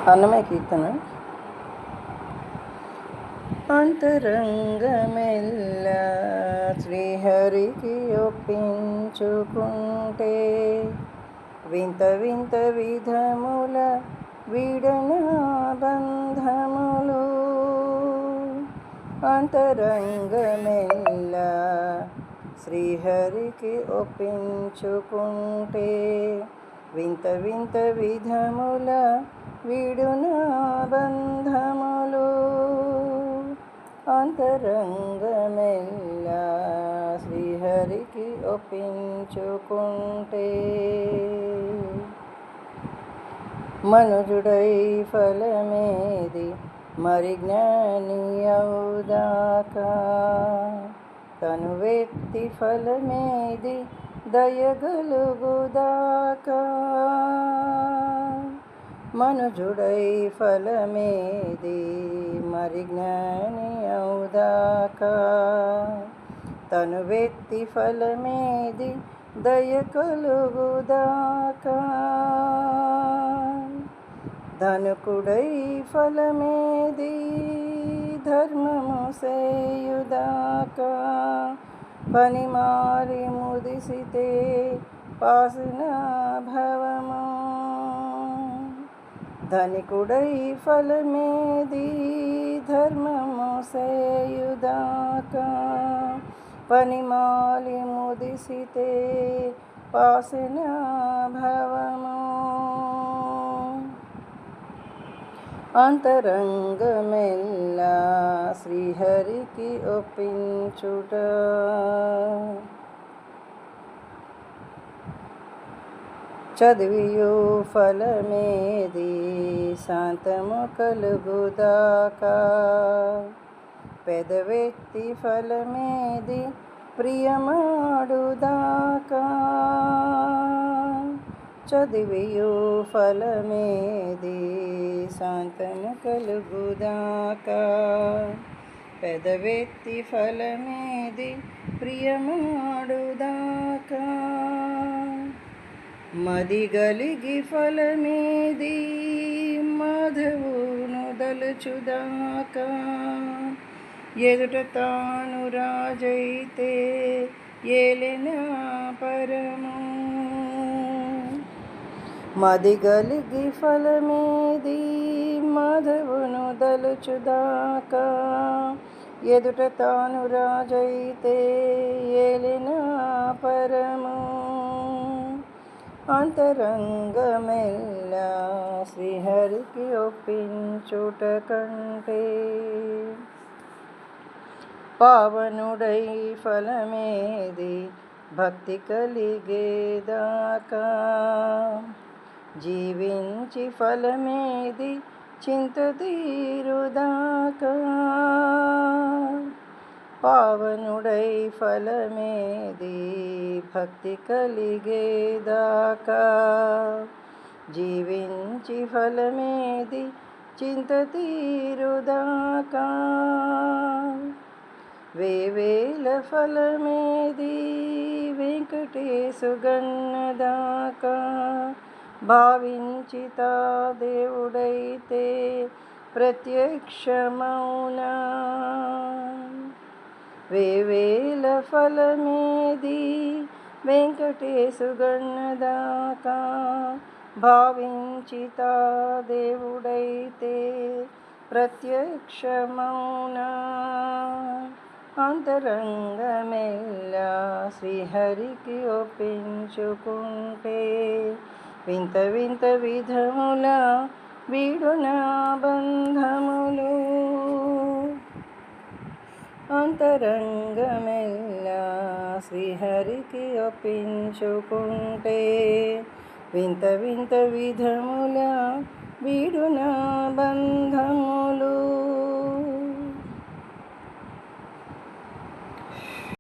అన్నమయ్య కీర్తన. అంతరంగమెల్ల శ్రీహరికి ఒప్పించుకుంటే వింత వింత విధముల వీడనా బంధములు. అంతరంగమెల్ల శ్రీహరికి ఒప్పించుకుంటే వింత వింత విధముల వీడునా బంధములు. అంతరంగమెల్ల శ్రీహరికి ఒప్పించుకుంటే మనుజుడై ఫలమేది మరి జ్ఞాని అవుదాకా, తనువెత్తి ఫలమేది దయగలుగుదాకా. మనుజుడై ఫలమేది మరి జ్ఞాని అవుదాకా, తనువెత్తి ఫలమేది దయకలుగుదాకా. ధనుకుడై ఫలమేది ధర్మము సేయుదాకా, పనిమారి ముదిసితే పాసిన భవము. ధనికుడై ఫలమేది ధర్మము సేయుదాకా, పనిమాలి ముదిసితే పాసిన భవము. అంతరంగమెల్ల శ్రీహరికి ఒప్పించుట చదివియు ఫలమేది శాంతము కలుగుదాకా, పెదవెత్తి ఫలమేది ప్రియమాడుదాకా. చదివియు ఫలమేది శాంతము కలుగుదాకా, పెదవెత్తి ఫలమేది ప్రియమాడుదాకా. మదిగలిగి ఫలమేది మాధవును దలుచుదాకా, ఎదుట తాను రాజైతే ఏలెనా పరము. మదిగలిగి ఫలమేది మాధవును దలుచుదాకా, ఎదుట తాను రాజైతే ఏలెనా పరము. అంతరంగమెల్ల శ్రీహరికి ఒప్పించుట కంటే పావనుడై ఫలమేది భక్తి కలిగేదాకా, జీవించి ఫలమేది చింత తీరుదాకా. పావనుడై ఫలమేది భక్తి కలిగేదాకా, జీవించి ఫలమేది చింత తీరుదాకా. వేవేల ఫలమేది వెంకటేశు గన్నదాకా, భావించి తా దేవుడైతే ప్రత్యక్షమౌనా. వేవేల ఫలమేది వెంకటేశు గన్నదాకా, భావించి తా దేవుడైతే ప్రత్యక్షమౌనా. అంతరంగమెల్ల శ్రీహరికి ఒప్పించుకుంటే వింత వింత విధముల వీడునా బంధములు. అంతరంగమెల్ల శ్రీహరికి ఒప్పించుకుంటే వింత వింత విధముల వీడునా బంధములు.